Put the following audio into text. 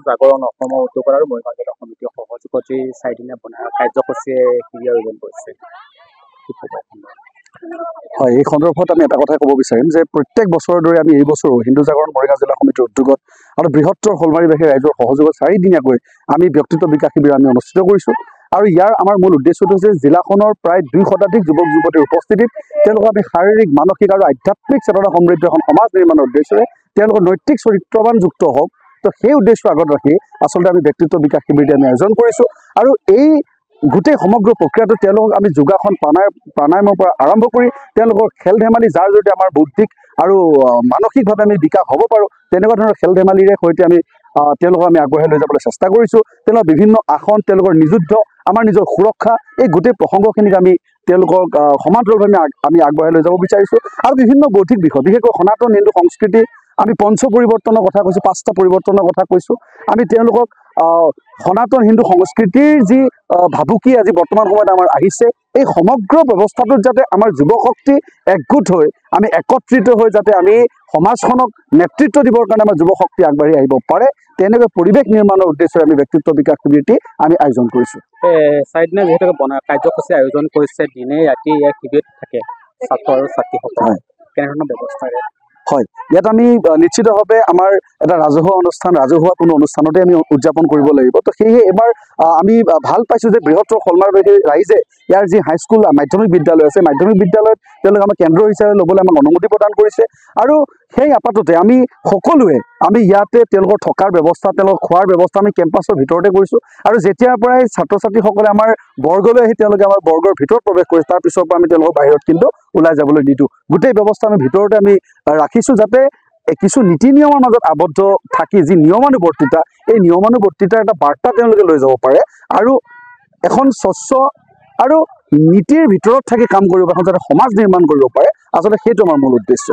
জাগৰণ অসমৰ উদ্যোগৰ আৰু মৰিগাঁও জিলা সমিতিৰ সহযোগত যি 4 দিনীয়া কাৰ্যসূচীয়ে শিবিৰ আয়োজন কৰিছে। হয়, এই সন্দৰ্ভত আমি এটা কথা ক'ব বিচাৰিম যে প্ৰত্যেক বছৰৰ দৰে আমি এই বছৰো হিন্দু জাগৰণ মৰিগাঁও জিলা সমিতিৰ উদ্যোগত আৰু বৃহত্তৰ শলমাৰীবাসী ৰাইজৰ সহযোগত 4 দিনীয়াকৈ আমি ব্যক্তিত্ব বিকাশ শিবিৰ আমি অনুষ্ঠিত কৰিছোঁ। আৰু ইয়াৰ আমাৰ মূল উদ্দেশ্যটো হৈছে জিলাখনৰ প্ৰায় 2 শতাধিক যুৱক যুৱতীৰ উপস্থিতিত তেওঁলোকক আমি শাৰীৰিক, মানসিক আৰু আধ্যাত্মিক চেতনা সমৃদ্ধ এখন সমাজ নিৰ্মাণৰ উদ্দেশ্যৰে তেওঁলোকৰ নৈতিক চৰিত্ৰৱানযুক্ত হওক, তো সেই উদ্দেশ্য আগত ৰাখি আচলতে আমি ব্যক্তিত্ব বিকাশ শিবিৰটি আমি আয়োজন কৰিছোঁ। আৰু এই গোটেই সমগ্ৰ প্ৰক্ৰিয়াটো তেওঁলোকক আমি যোগাসন প্ৰাণায়ামৰ পৰা আৰম্ভ কৰি তেওঁলোকৰ খেল ধেমালি, যাৰ জৰিয়তে আমাৰ বৌদ্ধিক আৰু মানসিকভাৱে আমি বিকাশ হ'ব পাৰোঁ, তেনেকুৱা ধৰণৰ খেল ধেমালিৰে সৈতে আমি তেওঁলোকক আমি আগবঢ়াই লৈ যাবলৈ চেষ্টা কৰিছোঁ। তেওঁলোকৰ বিভিন্ন আসন, তেওঁলোকৰ নিযুদ্ধ, আমাৰ নিজৰ সুৰক্ষা, এই গোটেই প্ৰসংগখিনিক আমি তেওঁলোকক সমান্তৰালভাৱে আমি আগবঢ়াই লৈ যাব বিচাৰিছোঁ। আৰু বিভিন্ন বৌদ্ধিক বিষয়, বিশেষকৈ সনাতন হিন্দু সংস্কৃতি আমি পঞ্চ পৰিৱৰ্তনৰ কথা কৈছোঁ, 5টা পৰিৱৰ্তনৰ কথা কৈছোঁ। আমি তেওঁলোকক সনাতন হিন্দু সংস্কৃতিৰ যি ভাবুকি আজি বৰ্তমান সময়ত আমাৰ আহিছে, এই সমগ্ৰ ব্যৱস্থাটোত যাতে আমাৰ যুৱ শক্তি একগোট হৈ আমি একত্ৰিত হৈ যাতে আমি সমাজখনক নেতৃত্ব দিবৰ কাৰণে আমাৰ যুৱ শক্তি আগবাঢ়ি আহিব পাৰে, তেনেকৈ পৰিৱেশ নিৰ্মাণৰ উদ্দেশ্যৰে আমি ব্যক্তিত্ব বিকাশ শিবিৰটি আমি আয়োজন কৰিছোঁ। 4 দিনীয়া যিহেতুকে কাৰ্যসূচী আয়োজন কৰিছে, দিনে ৰাতি ইয়াৰ শিবিৰ থাকে ছাত্ৰ আৰু ছাত্ৰীসকল, কেনেধৰণৰ ব্যৱস্থাৰে? হয়, ইয়াত আমি নিশ্চিতভাৱে আমাৰ এটা ৰাজহুৱা অনুষ্ঠান, ৰাজহুৱা কোনো অনুষ্ঠানতে আমি উদযাপন কৰিব লাগিব। তো সেয়েহে এবাৰ আমি ভাল পাইছোঁ যে বৃহত্তৰ শলমাৰীবাসী ৰাইজে ইয়াৰ যি হাইস্কুল মাধ্যমিক বিদ্যালয় আছে, মাধ্যমিক বিদ্যালয়ত তেওঁলোকে আমাক কেন্দ্ৰ হিচাপে ল'বলৈ আমাক অনুমতি প্ৰদান কৰিছে। আৰু সেই আপাততে আমি সকলোৱে আমি ইয়াতে তেওঁলোকৰ থকাৰ ব্যৱস্থা, তেওঁলোকৰ খোৱাৰ ব্যৱস্থা আমি কেম্পাছৰ ভিতৰতে কৰিছোঁ। আৰু যেতিয়াৰ পৰাই ছাত্ৰ ছাত্ৰীসকলে আমাৰ বৰ্গলৈ আহি তেওঁলোকে আমাৰ বৰ্গৰ ভিতৰত প্ৰৱেশ কৰিছে, তাৰ পিছৰ পৰা আমি তেওঁলোকক বাহিৰত কিন্তু ওলাই যাবলৈ নিদিওঁ। গোটেই ব্যৱস্থা আমি ভিতৰতে আমি ৰাখিছোঁ, যাতে কিছু নীতি নিয়মৰ মাজত আবদ্ধ থাকি যি নিয়মানুৱৰ্তিতা, এই নিয়মানুৱৰ্তিতাৰ এটা বাৰ্তা তেওঁলোকে লৈ যাব পাৰে আৰু এখন স্বচ্ছ আৰু নীতিৰ ভিতৰত থাকি কাম কৰিব, এখন যাতে সমাজ নিৰ্মাণ কৰিব পাৰে, আচলতে সেইটো আমাৰ মূল উদ্দেশ্য।